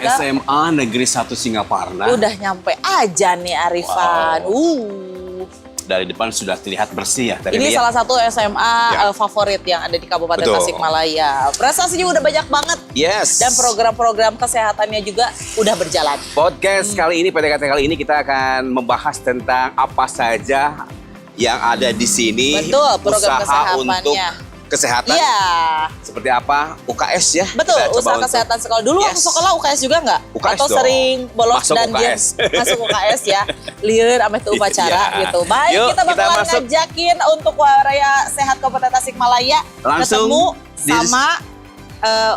juga. SMA Negeri 1 Singaparna. Udah nyampe aja nih Arifan. Dari depan sudah terlihat bersih ya. Ini salah satu SMA favorit yang ada di Kabupaten Betul. Tasikmalaya. Prestasinya udah banyak banget. Yes. Dan program-program kesehatannya juga udah berjalan. Podcast kali ini, PDKT kali ini kita akan membahas tentang apa saja yang ada di sini. Betul, program usaha kesehatannya. untuk kesehatan. Iya. Seperti apa? UKS ya. Betul, Kita coba usaha untuk- kesehatan sekolah. Dulu waktu sekolah UKS juga nggak? UKS Atau dong. sering bolos Masuk dan dia UKS. masuk UKS ya. Liur sama itu upacara Iya. gitu. Baik, Yuk, kita kita bakalan masuk. ngajakin untuk Waraya Sehat Kabupaten Tasikmalaya Langsung ketemu di- sama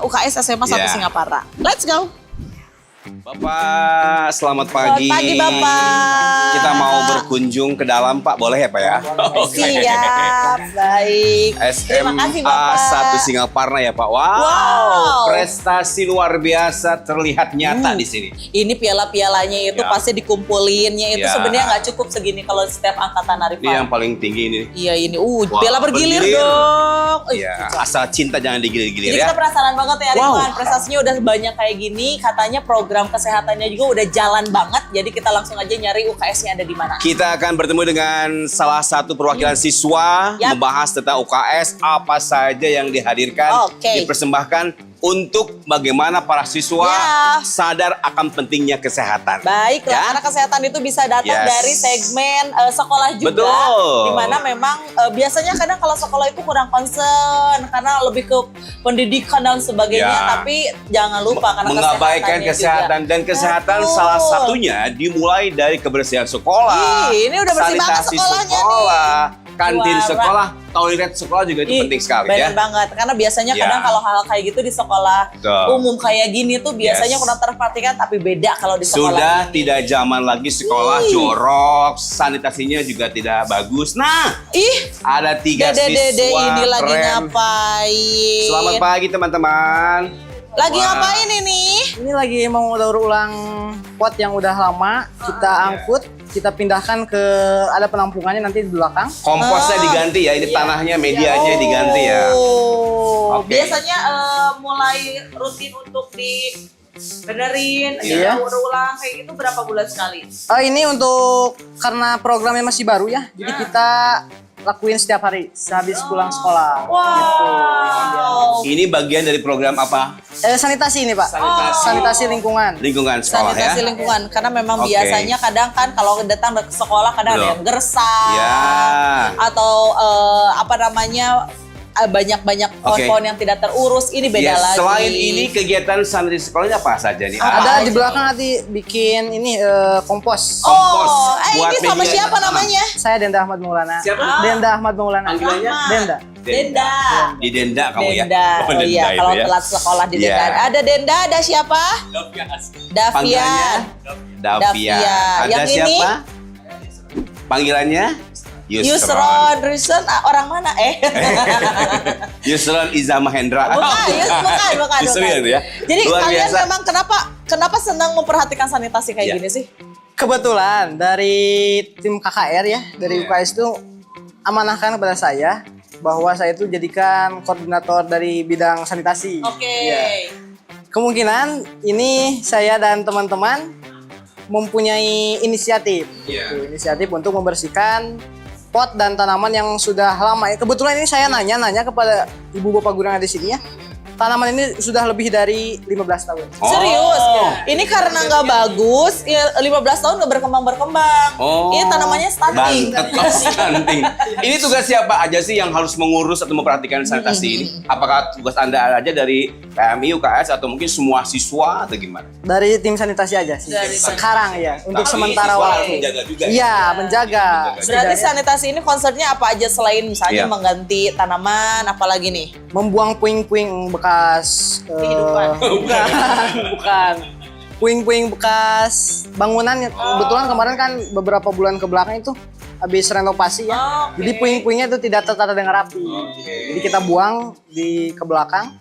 UKS SMA 1 Iya. Singaparna. Let's go. Bapak, selamat pagi. Selamat pagi, Bapak. Kita mau berkunjung ke dalam, Pak. Boleh ya, Pak ya? Siap, baik. Terima kasih, SMA Bapak. 1 Singaparna ya, Pak. Wow, Wow. prestasi luar biasa terlihat nyata di sini. Ini piala-pialanya itu Ya. pasti dikumpulinnya itu Ya. sebenarnya nggak cukup segini kalau setiap angkatan Arifan. Ini yang paling tinggi ini. Iya ini, Wah, piala bergilir bergilir. dong. Ya, asal cinta jangan digilir-gilir Jadi ya. kita penasaran banget ya Arifan, Wow. prestasinya udah banyak kayak gini, katanya program kesehatannya juga udah jalan banget. Jadi kita langsung aja nyari UKS-nya ada di mana. Kita akan bertemu dengan salah satu perwakilan siswa Yap. membahas tentang UKS, apa saja yang dihadirkan, Oke. dipersembahkan untuk bagaimana para siswa Ya. sadar akan pentingnya kesehatan. Baik, Ya. karena kesehatan itu bisa datang Yes. dari segmen sekolah juga. Betul. Dimana memang biasanya kadang kalau sekolah itu kurang concern karena lebih ke pendidikan dan sebagainya. Ya. Tapi jangan lupa karena Mengabaikan kesehatannya kesehatan juga. dan kesehatan Betul. salah satunya dimulai dari kebersihan sekolah. Ih, ini udah bersih banget sanitasi sekolahnya sekolah, kantin Wah, sekolah, toilet sekolah juga itu Ih, penting sekali bener ya. banget, karena biasanya Ya. kadang kalau hal kayak gitu di sekolah Betul. umum kayak gini tuh biasanya Yes. kurang terperhatikan, tapi beda kalau di sekolah. Sudah ini. tidak zaman lagi sekolah Ih. jorok, sanitasinya juga tidak bagus. Nah, Ih, ada 3 dede siswa ini lagi keren. ngapain? Selamat pagi teman-teman. Lagi Wah. ngapain ini? Ini lagi mau daur ulang pot yang udah lama, kita angkut, kita pindahkan ke ada penampungannya nanti di belakang. Komposnya diganti ya, ini tanahnya, medianya diganti ya. Oh, Oke. biasanya mulai rutin untuk benerin, Iya. daur ulang kayak gitu berapa bulan sekali? Ini untuk karena programnya masih baru ya, jadi kita lakuin setiap hari sehabis pulang sekolah. Wow. Ini bagian dari program apa? Sanitasi ini Pak, sanitasi lingkungan. Lingkungan sekolah Sanitasi ya. lingkungan, karena memang Oke. biasanya kadang kan kalau datang ke sekolah kadang ada Betul. yang gersang Ya. atau apa namanya banyak-banyak Oke. pohon-pohon yang tidak terurus. Ini beda Yes, lagi. selain ini kegiatan sanitasi sekolahnya apa saja nih? Ada di belakang nanti bikin ini kompos. Kompos Oh, buat ini sama media siapa tanam. namanya? Saya Denda Ahmad Maulana. Siapa? Denda Ahmad Maulana. Panggilannya? Denda. Denda. Di Denda kamu ya? Denda. Oh, Denda iya, itu kalau ya. telat sekolah di Iya. Denda. Ada Denda, ada siapa? Davian. Panggilannya? Davian. Ada Yang ini? siapa? Panggilannya? Yusron, orang mana? Yusron Iza Mahendra. Bukan. Yusron ya. Jadi Luar kalian biasa. memang kenapa senang memperhatikan sanitasi kayak Iya. gini sih? Kebetulan dari tim KKR ya, dari Iya. UKS itu amanahkan kepada saya bahwa saya itu jadikan koordinator dari bidang sanitasi. Oke. Iya. Kemungkinan ini saya dan teman-teman mempunyai inisiatif, Iya. gitu, inisiatif untuk membersihkan pot dan tanaman yang sudah lama. Kebetulan ini saya nanya kepada ibu bapak guru yang ada di sini ya. Tanaman ini sudah lebih dari 15 tahun. Oh. Serius? Ini karena nggak bagus, ya 15 tahun nggak berkembang-berkembang. Oh. Ini tanamannya stunting. Stunting. Ini tugas siapa aja sih yang harus mengurus atau memperhatikan sanitasi ini? Apakah tugas Anda aja dari PMI, UKS, atau mungkin semua siswa atau gimana? Dari tim sanitasi aja sih. Dari Sekarang ya, untuk Tapi sementara siswa harus waktu. menjaga juga ya? Iya, menjaga. Berarti Setidaknya sanitasi ini konsepnya apa aja selain misalnya Iya. mengganti tanaman, apalagi nih? membuang puing-puing bekas Kehidupan. bukan. Puing-puing bekas bangunan. Kebetulan kemarin kan beberapa bulan ke belakang itu habis renovasi ya. Oke. Jadi puing-puingnya itu tidak tertata dengan rapi. Jadi kita buang ke belakang.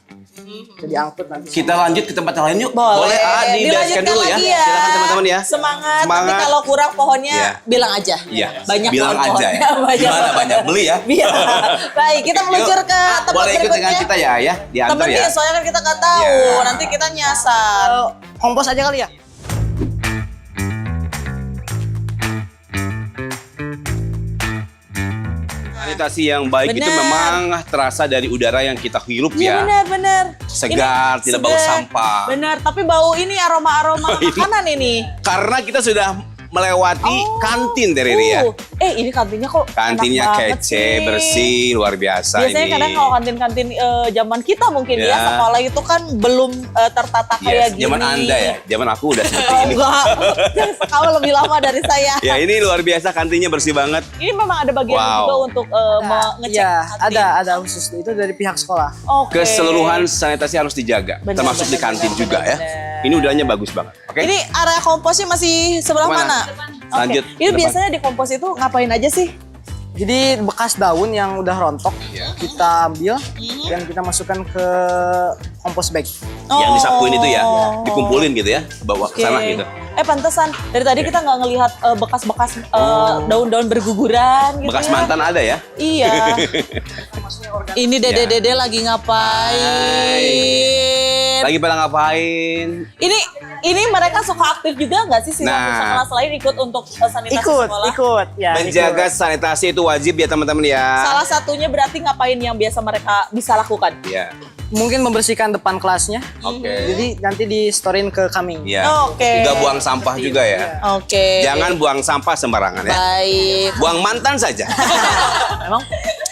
Jadi angkut nanti. Kita lanjut ke tempat lain yuk. Boleh. Dijelaskan Dilanjutkan dulu ya. lagi ya. Silakan teman-teman ya. Semangat. Nanti Semangat. kalau kurang pohonnya Iya. bilang aja. Iya. Banyak bilang pohon-pohon. aja ya. Gimana pohon. banyak beli ya? Iya. Baik, kita meluncur Yuk. ke tempat Boleh ikut berikutnya. dengan kita ya, diantar Temen ya. nih, soalnya kan kita nggak tahu. Iya. Nanti kita nyasar. kompos aja kali ya. Sanitasi yang baik itu Benar. memang terasa dari udara yang kita hirup Iya ya. benar. Segar, Ini tidak bau segar. sampah. Benar, tapi bau ini aroma-aroma Oh, ini. makanan ini. Karena kita sudah melewati kantin dari Ria. Ini kantinnya kok Kantinnya enak banget kece, sih. bersih, luar biasa Biasanya ini. kadang kalau kantin-kantin zaman kita mungkin ya, Ya. sekolah itu kan belum tertata kayak Yes, gini. zaman Anda ya, zaman aku udah seperti Oh, ini. enggak, kamu lebih lama dari saya. Ya ini luar biasa, kantinnya bersih banget. Ini memang ada bagian Wow. juga untuk mengecek Iya, kantin. ada khusus itu dari pihak sekolah. Oke. Keseluruhan sanitasi harus dijaga, Benar, termasuk di benar, kantin benar, juga benar, ya. benar. Ini udahnya bagus banget. Oke. Ini area komposnya masih sebelah Kemana? mana? Oke. Lanjut Ini ke depan. biasanya di kompos itu ngapain aja sih? Jadi bekas daun yang udah rontok Iya. kita ambil dan kita masukkan ke kompos bag. Yang disapuin itu ya, Oh. dikumpulin gitu ya, bawa ke Oke. sana gitu. Pantesan dari tadi kita nggak ngelihat bekas-bekas daun-daun berguguran gitu Bekas ya. mantan ada ya? Iya. Ini dede-dede lagi ngapain? Lagi pada ngapain? Ini mereka suka aktif juga nggak sih siswa Nah. kelas lain ikut untuk sanitasi sekolah? Ikut ya. Menjaga ikut. sanitasi itu wajib ya teman-teman ya. Salah satunya berarti ngapain yang biasa mereka bisa lakukan? Ya. Mungkin membersihkan depan kelasnya. Oke. Jadi nanti di storein ke kami. Ya. Oke. Juga buang sampah juga ya. Oke. Jangan buang sampah sembarangan ya. Baik. Buang mantan saja. Memang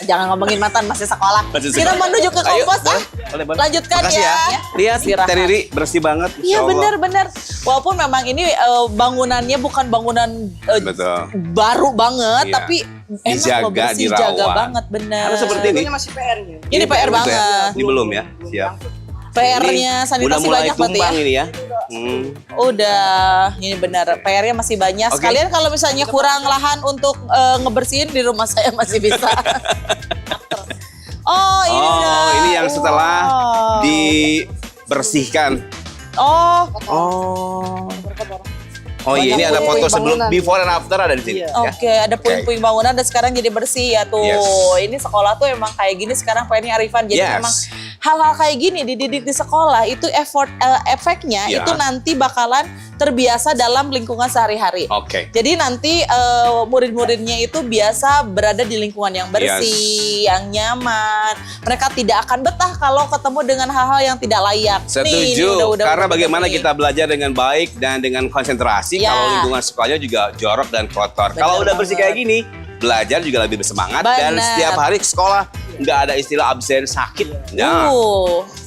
jangan ngomongin mantan masih sekolah. Masih Kita sekolah. menuju ke Ayo, kompos ah. boleh. Lanjutkan Makasih ya. Lihat, Istirahat. Teh Riri bersih banget. Iya Insya Allah. benar-benar. Walaupun memang ini bangunannya bukan bangunan Betul. baru banget, Iya. tapi enak Dijaga, loh, bersih, jaga dirawat. banget benar. Harus seperti ini. Ini masih PR-nya. Ini PR betul ya? banget. Ini belum ya? Siap. PR-nya Ini sanitasi udah mulai banyak berarti ya. tumbang ini ya. Udah, ini benar. PR-nya masih banyak. Oke. Sekalian kalau misalnya kurang lahan untuk ngebersihin di rumah saya masih bisa. Oh, ini udah. Oh, ini yang setelah Wow. dibersihkan. Oh, Oh. Oh iya, ini ada puing-puing foto sebelum bangunan. before and after ada di sini. Iya. Ya. oke, ada puing-puing bangunan dan sekarang jadi bersih ya tuh. Yes. Ini sekolah tuh emang kayak gini sekarang PR-nya Arifan. Jadi Yes. memang hal-hal kayak gini dididik di sekolah itu efeknya Ya. itu nanti bakalan terbiasa dalam lingkungan sehari-hari. Oke. Jadi nanti murid-muridnya itu biasa berada di lingkungan yang bersih, yang nyaman. Mereka tidak akan betah kalau ketemu dengan hal-hal yang tidak layak. Nih, ini Setuju. Karena udah bagaimana nih. kita belajar dengan baik dan dengan konsentrasi Ya. kalau lingkungan sekolahnya juga jorok dan kotor. Kalau udah bersih kayak gini, belajar juga lebih bersemangat dan Benar. setiap hari ke sekolah nggak ada istilah absen sakit. Ya.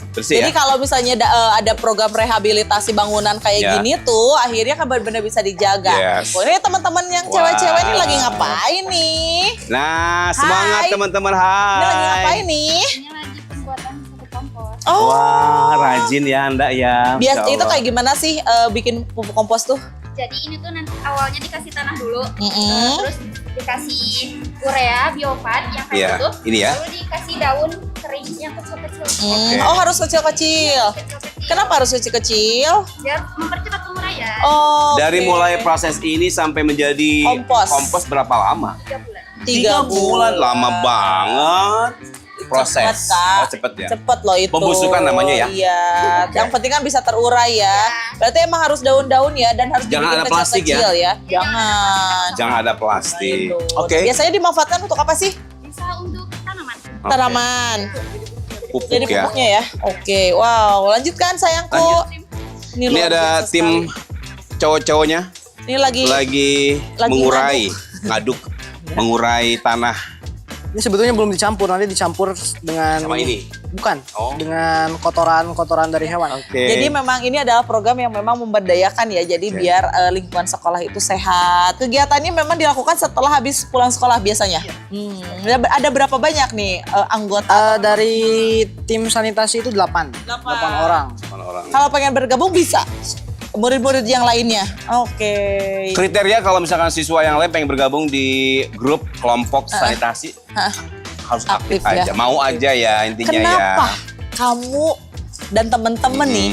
Bersih Jadi ya. kalau misalnya ada program rehabilitasi bangunan kayak Ya. gini tuh, akhirnya kan benar-benar bisa dijaga. Yes. Oh, ini teman-teman yang Wah. cewek-cewek ini lagi ngapain nih? Nah, semangat Hai. teman-teman. Ini lagi Hai. ngapain nih? Ini lagi pembuatan satu kompos. Oh, Wah, rajin ya Anda ya. biasa Masya itu Allah. kayak gimana sih bikin pupuk kompos tuh? Jadi ini tuh nanti awalnya dikasih tanah dulu, Mm-mm. terus dikasih urea, biovat yang kayak Iya, gitu. ini ya. Lalu dikasih daun kering yang kecil-kecil. Oke. Oh, harus kecil-kecil. Kecil-kecil. Kenapa harus kecil-kecil? Biar mempercepat penguraian. Oh, Dari mulai proses ini sampai menjadi Kompos. berapa lama? 3 bulan. 3 bulan. Lama banget. Proses. Cepet, Kak. Oh, cepet ya. Cepet loh itu. Pembusukan namanya ya? Iya. Oke. Yang penting kan bisa terurai ya. Berarti emang harus daun-daun ya dan harus Jangan dibikin ada plastik ya? kecil-kecil ya. Jangan. Jangan ada plastik. Gitu. Oke. Biasanya dimanfaatkan untuk apa sih? Bisa untuk tanaman. Oke. Tanaman. Pupuk Jadi ya. pupuknya ya. Oke. Wow, lanjutkan sayangku. Lanjut. Ini luar ada biasa tim sekali. cowok-cowoknya Ini lagi lagi mengurai, ngaduk, mengurai tanah Ini sebetulnya belum dicampur, nanti dicampur dengan sama ini. Bukan, Oh. dengan kotoran dari hewan. Oke. Jadi memang ini adalah program yang memang memberdayakan ya. Jadi Oke. biar lingkungan sekolah itu sehat. Kegiatannya memang dilakukan setelah habis pulang sekolah biasanya. Ada berapa banyak nih anggota? Dari tim sanitasi itu 8 orang. Orang-orang. Kalau pengen bergabung bisa. Murid-murid yang lainnya. Oke. Kriteria kalau misalkan siswa yang lain pengen bergabung di grup kelompok sanitasi harus aktif Aktif ya. aja, mau aja ya intinya Kenapa ya. kamu dan teman-teman nih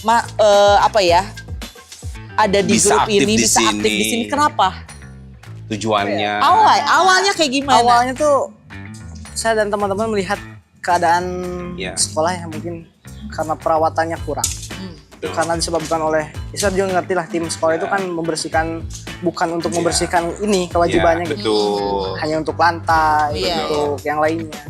Hmm. apa ya? Ada di Bisa grup aktif ini, di bisa aktif di sini. sini. Kenapa? Tujuannya. Awalnya kayak gimana? Awalnya tuh saya dan teman-teman melihat keadaan Iya. sekolah yang mungkin karena perawatannya kurang. karena disebabkan oleh, saya juga ngerti lah tim sekolah itu kan membersihkan, bukan untuk membersihkan ini kewajibannya gitu. Betul. Hanya untuk lantai, Iya. untuk yang lainnya.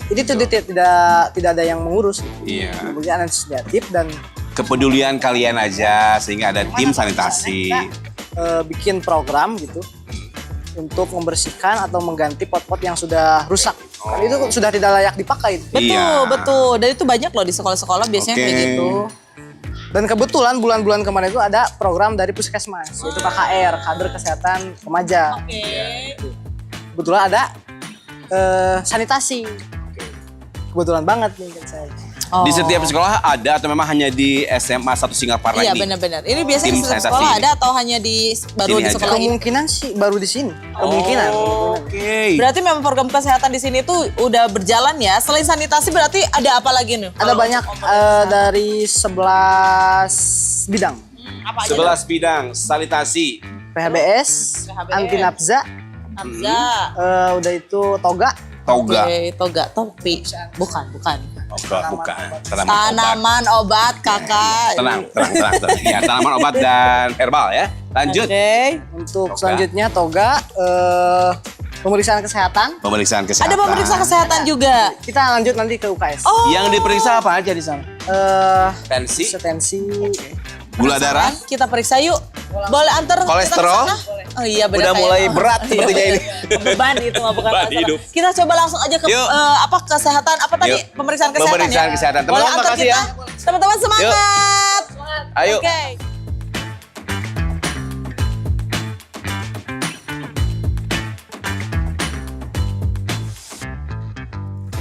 Jadi itu tidak ada yang mengurus. Iya. Kemudian ada inisiatif dan Kepedulian kalian aja sehingga ada tim sanitasi. bikin program gitu untuk membersihkan atau mengganti pot-pot yang sudah rusak. Kan itu sudah tidak layak dipakai. Betul, Iya. betul. Dan itu banyak loh di sekolah-sekolah biasanya Oke. kayak gitu. Dan kebetulan bulan-bulan kemarin itu ada program dari Puskesmas, yaitu KKR, Kader Kesehatan Remaja. Kebetulan ada sanitasi. Kebetulan banget nih kan saya. Oh. Di setiap sekolah ada atau memang hanya di SMA 1 Singaparna Iya ini? benar-benar. Ini biasanya Tim di setiap sanitasi sekolah ini. ada atau hanya baru Sini di aja. sekolah ini? Kemungkinan sih baru di sini. Kemungkinan. Oke. Berarti memang program kesehatan di sini tuh udah berjalan ya. Selain sanitasi berarti ada apa lagi nih? Ada banyak dari 11 bidang. Apa aja? 11 bidang sanitasi. PHBS, anti nafza, Nafza. udah itu toga, Toga. Oke, toga, topi. Bukan. Bukan. Tanaman obat kakak. Tenang. Ya, tanaman obat dan herbal ya. Lanjut. Oke. untuk Toga. selanjutnya toga, pemeriksaan kesehatan. Pemeriksaan kesehatan. Ada pemeriksaan kesehatan juga. Kita lanjut nanti ke UKS. Oh. Yang diperiksa apa aja di sana? Tensi, Tensi, gula darah. Kita periksa yuk. Boleh antar kita Kolesterol? ke sana? Oh iya benar. Udah mulai kayak- berat sepertinya ini. Beban itu mah bukan Beban masalah. hidup. Kita coba langsung aja ke Yuk. kesehatan apa tadi? Yuk. Pemeriksaan kesehatan Pemeriksaan ya. kesehatan. Boleh Teman-teman, antar makasih kita. ya. Teman-teman semangat. Ayo. Oke.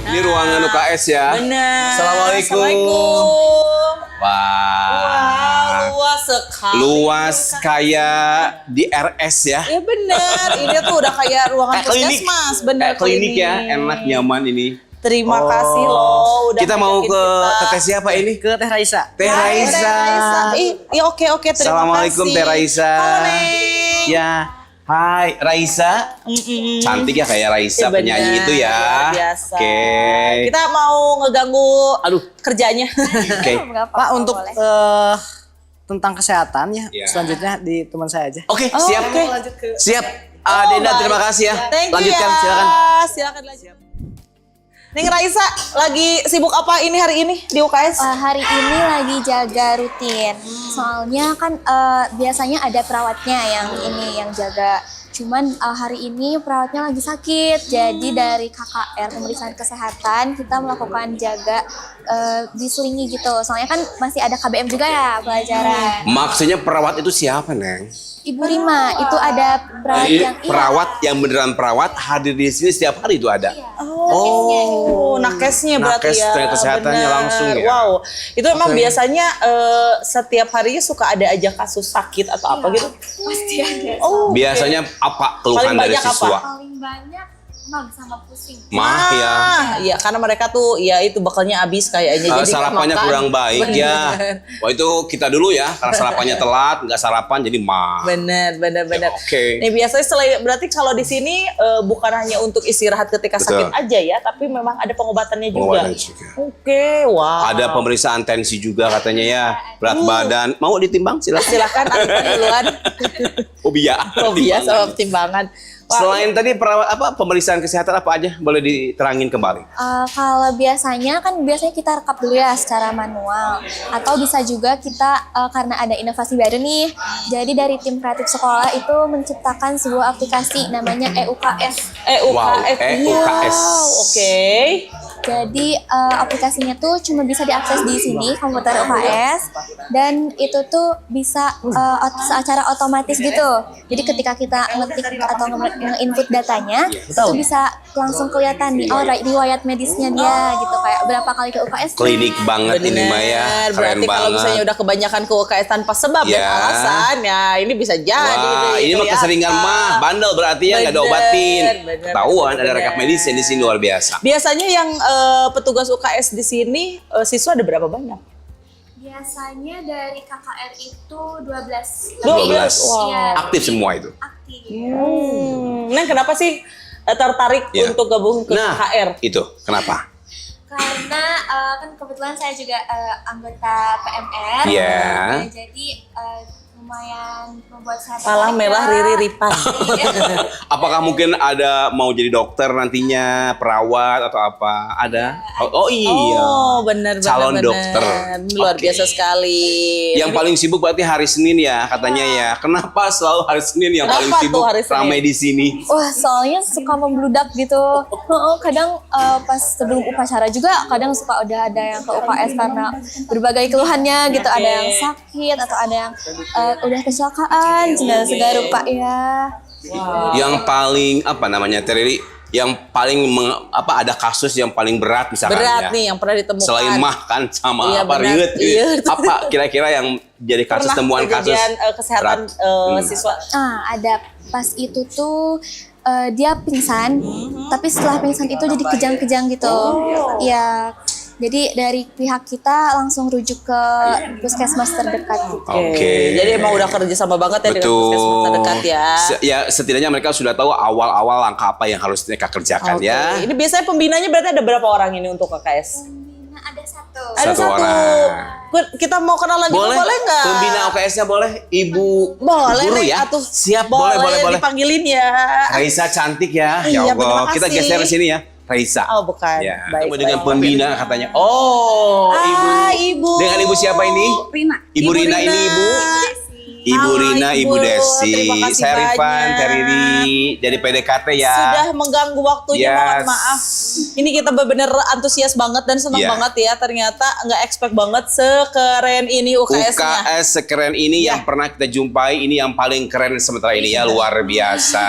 Ini ruangan UKS ya. Benar. Assalamualaikum. Assalamualaikum. Wah. Wow, luas sekali. Luas kayak di RS ya. Ya benar. Ini tuh udah kayak ruangan Klinik. puskesmas. Benar. Klinik ya, enak nyaman ini. Terima kasih loh udah Kita mau ngajakin ke kita. Teh siapa ini? ke Teh Raisa. Teh Hai, Raisa. Teh Raisa. Iya oke terima kasih. Assalamualaikum Teh Raisa. Halo Neng. Ya, hai Raisa. Mm-mm. Cantik ya kayak Raisa Iya, benar. penyanyi itu ya. Luar biasa. Oke. Kita mau ngeganggu Aduh. kerjanya. Oke. Pak, untuk tentang kesehatan ya, Iya. selanjutnya di teman saya aja. Oke, Oh, siap. oke. Siap. Oh, Denda, baik. terima kasih ya. Thank you Lanjutkan, ya. silakan. Silakan lanjut. Neng Raisa lagi sibuk apa ini hari ini di UKS? Hari ini lagi jaga rutin. Soalnya kan biasanya ada perawatnya yang jaga. Cuman hari ini perawatnya lagi sakit. Jadi dari KKR pemeriksaan kesehatan kita melakukan jaga diselingi gitu. Soalnya kan masih ada KBM juga ya pelajaran. Maksudnya perawat itu siapa, Neng? Ibu Rima itu ada perawat Ini yang perawat yang beneran perawat hadir di sini setiap hari itu ada. Oh, nakesnya berarti nakes ya. tenaga kesehatannya Bener. langsung ya. Wow, itu memang Oke. biasanya setiap harinya suka ada aja kasus sakit atau apa gitu. pasti ada. Oh, Biasanya apa keluhan Paling dari banyak apa? siswa? Paling banyak mag sama pusing. Mah ya. Iya, karena mereka tuh ya itu bekalnya habis kayaknya. Jadi Sarapannya makan. kurang baik ya. Wah itu kita dulu ya, karena sarapannya telat, nggak sarapan jadi mah. Bener. Oke. Nih biasanya berarti kalau di sini bukan hanya untuk istirahat ketika Betul. sakit aja ya, tapi memang ada pengobatannya juga. Pengobatan juga. Oke, wow. Ada pemeriksaan tensi juga katanya ya, berat badan. Mau ditimbang silakan. Silakan Anda duluan. Oh iya. Oh biasa sama timbangan. Wah, Selain tadi perawat apa pemeriksaan kesehatan apa aja boleh diterangin kembali? Kalau biasanya kita rekap dulu ya secara manual, atau bisa juga kita karena ada inovasi baru nih, jadi dari tim kreatif sekolah itu menciptakan sebuah aplikasi namanya EUKS. EUKS. Wow, EUKS. Wow, oke. Jadi aplikasinya tuh cuma bisa diakses di sini komputer UKS, dan itu tuh bisa secara otomatis gitu. Jadi ketika kita ngetik atau nge-input datanya, itu bisa langsung kelihatan nih riwayat medisnya dia gitu, kayak berapa kali ke UKS. Klinik banget ini Maya, Bener. keren Berarti kalau misalnya banget. udah kebanyakan ke UKS tanpa sebab dan Ya. alasan, ya ini bisa jadi. Wah, nih, ini mah kelihatan. keseringan mah bandel berarti ya nggak ada Bener, obatin. bener, Ketahuan ada bener. rekap medisnya di sini luar biasa. Biasanya yang petugas UKS di sini siswa ada berapa banyak? Biasanya dari KKR itu 12. 12. Wow. Iya, Aktif semua itu. aktif. Neng kenapa sih tertarik Ya. untuk gabung ke Nah, KKR? itu kenapa? Karena kan kebetulan saya juga anggota PMR. Iya. Jadi lumayan membuat saya Palang merah Riri Ripan. Iya. Apakah mungkin ada mau jadi dokter nantinya, perawat atau apa? Ada? Oh iya. Oh, benar. Calon dokter. Luar Oke. biasa sekali. Yang paling sibuk berarti hari Senin ya katanya ya. Kenapa selalu hari Senin yang paling Kenapa tuh sibuk hari Senin? ramai di sini? Wah, soalnya suka membludak gitu. Kadang pas sebelum upacara juga kadang suka udah ada yang ke UKS karena berbagai keluhannya gitu. Ada yang sakit atau ada yang udah kecelakaan, segala rupa ya. Yang paling apa namanya Teriri? Yang paling ada kasus yang paling berat misalkan Berat ya. nih yang pernah ditemukan. Selain mah kan sama Iya, apa benar. riut gitu. Iya. Apa kira-kira yang jadi kasus Pernah temuan kasus kejadian kesehatan berat? siswa. Ada pas itu tuh dia pingsan, tapi setelah pingsan itu jadi kejang-kejang gitu. Iya. Jadi dari pihak kita langsung rujuk ke puskesmas terdekat gitu. Oke. Jadi emang udah kerja sama banget ya dengan puskesmas terdekat ya. Ya setidaknya mereka sudah tahu awal-awal langkah apa yang harus mereka kerjakan Oke. ya. Ini biasanya pembinanya berarti ada berapa orang ini untuk KKS? Nah, ada satu. Ada Satu satu. orang. Kita mau kenalan juga boleh nggak? Pembina OKS-nya boleh? Ibu Boleh guru nih, ya? atuh. Siap, boleh. Dipanggilin ya. Raisa cantik ya. Iya, Ya Allah, terima kita kasih. geser ke sini ya. Raisa. Oh bukan. Ya, Baik, ketemu dengan baik. pembina katanya. Oh, Ibu. Dengan ibu siapa ini? Rina. Ibu Rina ini ibu. Ibu Halo, Rina, Ibu Ibu. Desi. Terima kasih Saya Rifan, banyak. Teriri dari PDKT ya. Sudah mengganggu waktunya, Yes. mohon maaf. Ini kita benar-benar antusias banget dan senang Iya. banget ya. Ternyata nggak expect banget sekeren ini UKS-nya. UKS sekeren ini yang pernah kita jumpai, ini yang paling keren sementara ini ya, luar biasa.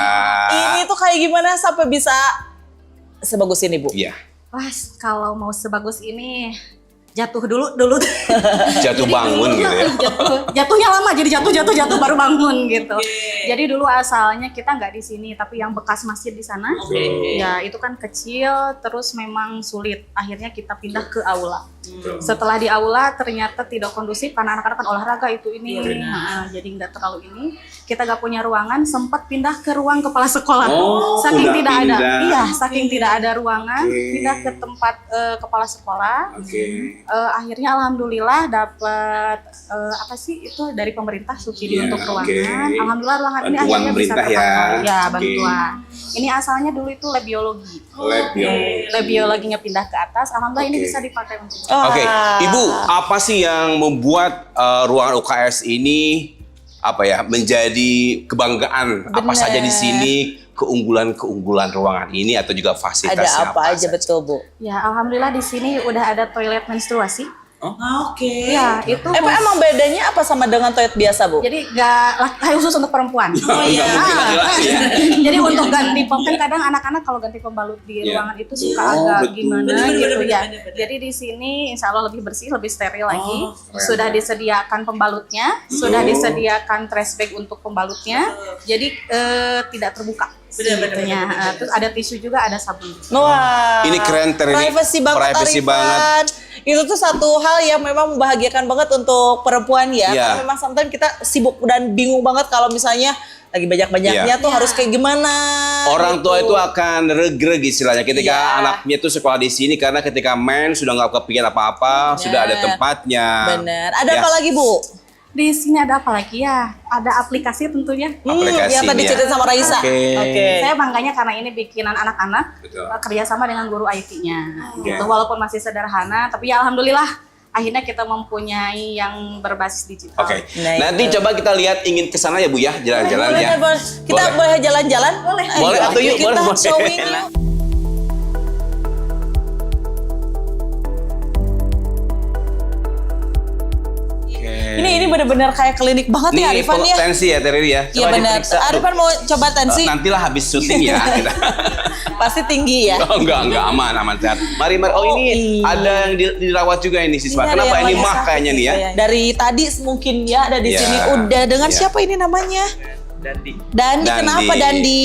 Ini tuh kayak gimana sampai bisa sebagus ini, Bu? Iya, Wah, kalau mau sebagus ini jatuh dulu. jatuh bangun gitu ya. Jatuhnya lama, jadi jatuh baru bangun gitu. Jadi dulu asalnya kita nggak di sini, tapi yang bekas masjid di sana. Ya itu kan kecil, terus memang sulit. Akhirnya kita pindah ke aula. Setelah di aula ternyata tidak kondusif karena anak-anak kan olahraga itu ini. Nah, jadi nggak terlalu ini. Kita nggak punya ruangan, sempat pindah ke ruang kepala sekolah. Saking udah tidak ada, pindah. iya, saking tidak ada ruangan, pindah ke tempat kepala sekolah. Akhirnya alhamdulillah dapat apa sih itu dari pemerintah subsidi untuk ruangan. Alhamdulillah ruangan ini Bantuan akhirnya bisa pemerintah ya. terpakai. Ya, Oke. bantuan. Ini asalnya dulu itu lab biologi. Lab biologinya pindah ke atas. Alhamdulillah ini bisa dipakai untuk. Oke, Ibu, apa sih yang membuat ruangan UKS ini menjadi kebanggaan? Apa Bener. saja di sini keunggulan ruangan ini atau juga fasilitasnya Ada apa aja saja? betul, Bu? Ya, alhamdulillah di sini udah ada toilet menstruasi. Oke. Ya, itu Emang bedanya apa sama dengan toilet biasa, Bu? jadi nggak khusus untuk perempuan. Oh, iya. Nggak mungkin laki-laki ya. Jadi untuk ganti kan kadang anak-anak kalau ganti pembalut di Iya. ruangan itu suka Oh, agak betul. gimana Bener, gitu bener, ya. bener. Jadi di sini insya Allah lebih bersih, lebih steril lagi. keren. Sudah disediakan pembalutnya, sudah disediakan trash bag untuk pembalutnya. Jadi tidak terbuka. Benar-benar. Terus ada tisu juga, ada sabun. Wah. Ini keren, Ter. Ini Privacy banget, privacy Arifan. banget. Itu tuh satu hal yang memang membahagiakan banget untuk perempuan ya. Iya. Karena memang sometimes kita sibuk dan bingung banget kalau misalnya lagi banyak-banyaknya Iya. tuh harus kayak gimana. Orang tua gitu. itu akan regreg istilahnya ketika Iya. anaknya itu sekolah di sini karena ketika main sudah nggak kepikiran apa-apa, sudah ada tempatnya. Bener. Ada Ya. apa lagi, Bu? Di sini ada apa lagi ya? Ada aplikasi tentunya. Aplikasi yang tadi ya. cerita sama Raisa. Oke. Saya bangganya karena ini bikinan anak-anak, Betul. kerjasama dengan guru IT-nya. Gitu. Walaupun masih sederhana, tapi ya alhamdulillah akhirnya kita mempunyai yang berbasis digital. Oke. Nah, Nanti coba kita lihat ingin ke sana ya Bu ya, jalan-jalan ya. Boleh. Kita boleh jalan-jalan? Boleh. Boleh, atau yuk, kita boleh. showing yuk. Ini benar-benar kayak klinik banget Ini ya Arifan ya. tensi ya Terry ya. Iya Coba benar. diperiksa. Arifan mau coba tensi? Nantilah habis syuting ya. kita. Pasti tinggi ya. Oh, enggak aman sehat. Mari. Oh, ini iya. ada yang dirawat juga ini siswa. Ini ada Kenapa yang ini lagi mah sakit kayaknya nih ya? Dari tadi mungkin ya ada di Iya. sini. Udah dengan Iya. siapa ini namanya? Dandi. Dandi. Kenapa Dandi?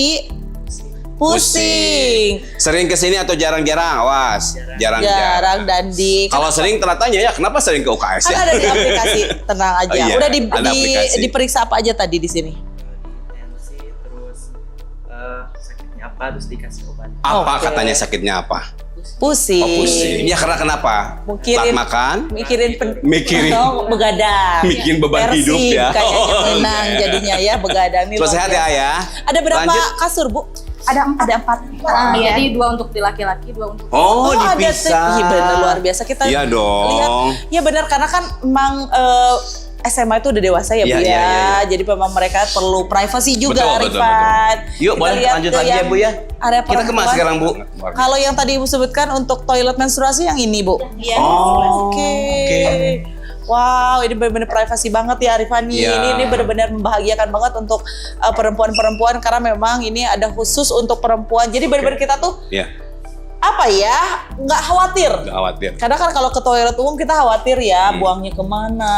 Pusing. Sering kesini atau jarang-jarang? Awas. Jarang Dandi. Kalau sering tanya ya kenapa sering ke UKS Kan ya? ada di aplikasi, tenang aja. Oh, iya, Udah ada aplikasi. diperiksa apa aja tadi di sini? Tensi, terus sakitnya apa kenapa harus dikasih obat. Apa Oke. katanya sakitnya apa? Pusing. Oh, pusing. Ya karena kenapa? Saat makan, mikirin. Begadang. Bikin beban Persik hidup ya. Kayaknya Oh, menang iya. jadinya ya begadang. Ini Terus luar sehat ya biasa. Ayah? Ada berapa Lanjut. kasur Bu? Ada 4. Ada 4. Jadi 2 untuk di laki-laki, 2 untuk Oh, ada dipisah. Iya benar luar biasa kita Iya dong. lihat. Iya benar karena kan emang SMA itu udah dewasa ya Bu Iya, ya. iya, iya. Jadi memang mereka perlu privasi juga Betul, betul, Rifan. Yuk Kita boleh lihat lanjut tuh lagi ya yang Bu ya. Area Kita ke mana perempuan. sekarang Bu? Kalau yang tadi Ibu sebutkan untuk toilet menstruasi yang ini Bu. Iya. Oh, Oke. oke. Wow, ini benar-benar privasi banget ya Rifani. Iya. Ini benar-benar membahagiakan banget untuk perempuan-perempuan karena memang ini ada khusus untuk perempuan. Jadi benar-benar kita tuh Iya, apa ya, nggak khawatir. nggak khawatir. Karena kan kalau ke toilet umum kita khawatir ya buangnya kemana,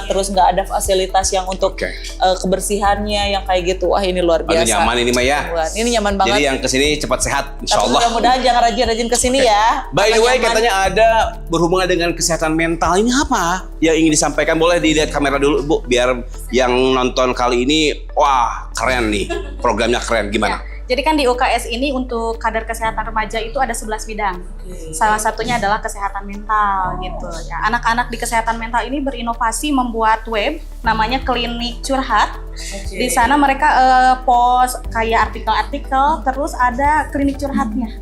terus nggak ada fasilitas yang untuk Oke. kebersihannya yang kayak gitu. Wah ini luar Aduh, biasa. nyaman ini Mah ya. Ini nyaman banget. Jadi yang kesini cepat sehat, insya Tapi Allah. mudah-mudahan jangan rajin-rajin kesini ya. By the Karena way, nyaman. katanya ada berhubungan dengan kesehatan mental. Ini apa yang ingin disampaikan? Boleh dilihat kamera dulu, Bu, biar yang nonton kali ini, wah keren nih, programnya keren. Gimana? Jadi kan di UKS ini untuk kader kesehatan remaja itu ada 11 bidang. Salah satunya adalah kesehatan mental gitu ya. Anak-anak di kesehatan mental ini berinovasi membuat web namanya Klinik Curhat. Di sana mereka post kayak artikel-artikel, terus ada klinik curhatnya.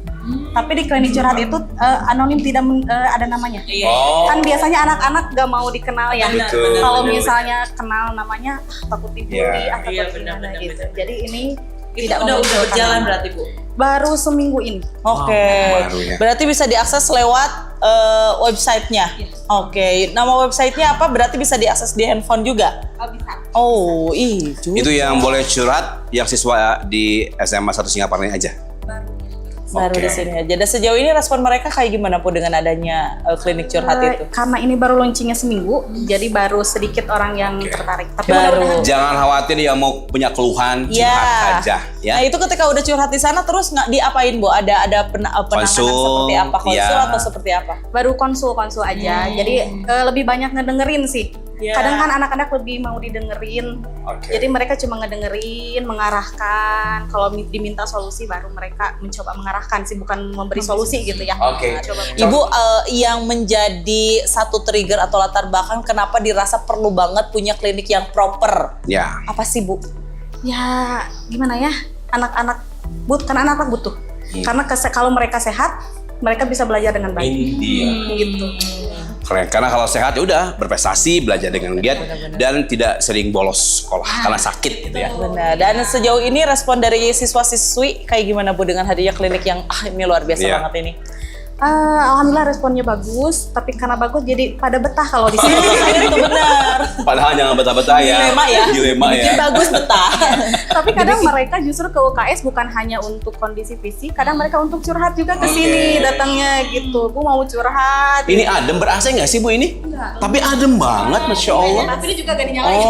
Tapi di klinik curhat itu anonim, tidak ada namanya. Oh. Kan biasanya anak-anak gak mau dikenal ya. Betul. Kalau misalnya kenal namanya takut dibully Iya. atau gimana gitu. Jadi ini itu tidak udah memunculkan berjalan nama. berarti Bu. Baru seminggu ini. Oke. baru ya. Berarti bisa diakses lewat websitenya. Oke. Nama websitenya apa? Berarti bisa diakses di handphone juga. Bisa. Oh, Itu yang boleh curhat, yang siswa di SMA 1 Singaparna aja. baru Oke. di sini aja. Dan sejauh ini respon mereka kayak gimana Bu dengan adanya klinik curhat itu? Karena ini baru launchingnya seminggu, jadi baru sedikit orang yang tertarik. Tapi Baru. mudah-mudahan Jangan khawatir yang mau punya keluhan, Ya. curhat aja. Ya. Nah itu ketika udah curhat di sana terus nggak diapain Bu? Ada penanganan Konsul, seperti apa? Konsul ya. atau seperti apa? baru konsul aja. Jadi lebih banyak ngedengerin sih. Ya. Kadang kan anak-anak lebih mau didengerin. Oke. Jadi mereka cuma ngedengerin, mengarahkan. Kalau diminta solusi baru mereka mencoba mengarahkan sih, bukan memberi solusi gitu ya. Oke. Coba Ibu yang menjadi satu trigger atau latar belakang kenapa dirasa perlu banget punya klinik yang proper? Ya. Apa sih Bu? ya gimana ya, anak-anak anak-anak butuh. Karena kalau mereka sehat, mereka bisa belajar dengan baik. Ini dia. Gitu. Keren, karena kalau sehat ya udah berprestasi, belajar dengan giat dan tidak sering bolos sekolah karena sakit gitu ya. Benar. Dan sejauh ini respon dari siswa-siswi kayak gimana Bu dengan hadirnya klinik yang ini luar biasa Iya. banget ini? Alhamdulillah responnya bagus, tapi karena bagus jadi pada betah kalau di sini. Itu benar. Padahal jangan betah-betah ya. Dilema ya. Dilema Bikin ya. bagus betah. Tapi kadang mereka justru ke UKS bukan hanya untuk kondisi fisik, kadang mereka untuk curhat juga ke sini datangnya gitu. Bu mau curhat. Ini adem, ber-AC nggak sih Bu ini? Tapi adem banget, Masya Allah. Tapi ini juga gak dinyalain.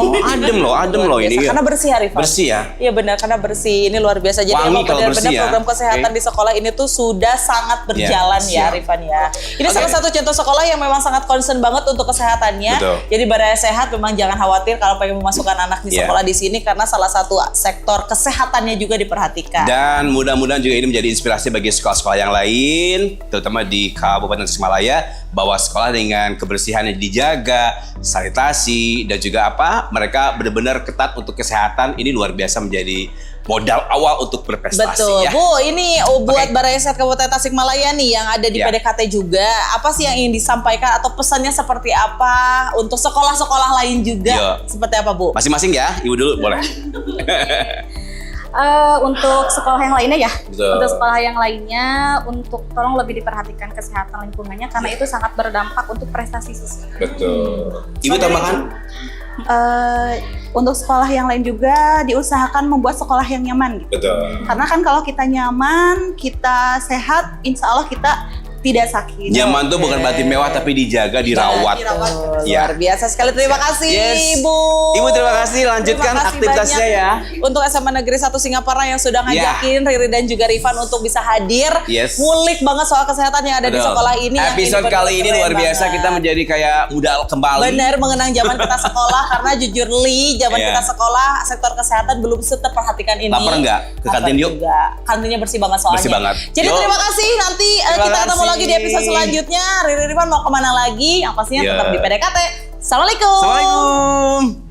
Oh, adem loh ini. Karena bersih Arifan. Bersih ya. Iya benar, karena bersih. Ini luar biasa. Jadi Wangi emang kalau benar-benar bersih ya. program kesehatan Oke. di sekolah ini tuh sudah sangat berjalan Iya, ya siap. Arifan ya. Ini Oke. salah satu contoh sekolah yang memang sangat concern banget untuk kesehatannya. Betul. Jadi Baraya Sehat memang jangan khawatir kalau pengen memasukkan anak di Iya. sekolah di sini karena salah satu sektor kesehatannya juga diperhatikan. Dan mudah-mudahan juga ini menjadi inspirasi bagi sekolah-sekolah yang lain, terutama di Kabupaten Tasikmalaya, bahwa sekolah dengan kebersihannya dijaga, sanitasi, dan juga mereka benar-benar ketat untuk kesehatan. Ini luar biasa menjadi modal awal untuk berprestasi. Betul, Ya. Bu. Ini buat Oke. Baraya Sehat Kabupaten Tasikmalaya nih yang ada di Ya. PDKT juga. Apa sih yang ingin disampaikan atau pesannya seperti apa untuk sekolah-sekolah lain juga? Yo. Seperti apa, Bu? Masing-masing ya, Ibu dulu boleh. Untuk sekolah yang lainnya ya, Betul. untuk sekolah yang lainnya, untuk tolong lebih diperhatikan kesehatan lingkungannya karena itu sangat berdampak untuk prestasi siswa. Betul. Ibu tambahkan? Untuk sekolah yang lain juga diusahakan membuat sekolah yang nyaman gitu. Betul. Karena kan kalau kita nyaman, kita sehat, insya Allah kita tidak sakit. Nyaman tuh bukan berarti mewah tapi dijaga, dirawat. Luar biasa sekali. Terima kasih Yes. Ibu. Ibu terima kasih, lanjutkan Terima kasih aktivitasnya banyak ya. Untuk SMA Negeri 1 Singapura yang sudah ngajakin Riri dan juga Rifan untuk bisa hadir. Yes. Ngulik banget soal kesehatan yang ada di Betul. sekolah ini. yang Episode benar-benar kali ini keren luar biasa, banget. kita menjadi kayak muda kembali. Benar, mengenang zaman kita sekolah karena jujur Li, zaman Iya. kita sekolah sektor kesehatan belum seterperhatikan ini. Lapar nggak? Ke Lapar kantin yuk. juga. Kantinnya bersih banget soalnya. Bersih banget. Jadi Yuk. terima kasih. Nanti Terima kita ketemu kasih. lagi di episode selanjutnya. Riri Rifan mau kemana lagi? Yang pastinya Iya. tetap di PDKT. Assalamualaikum. Assalamualaikum.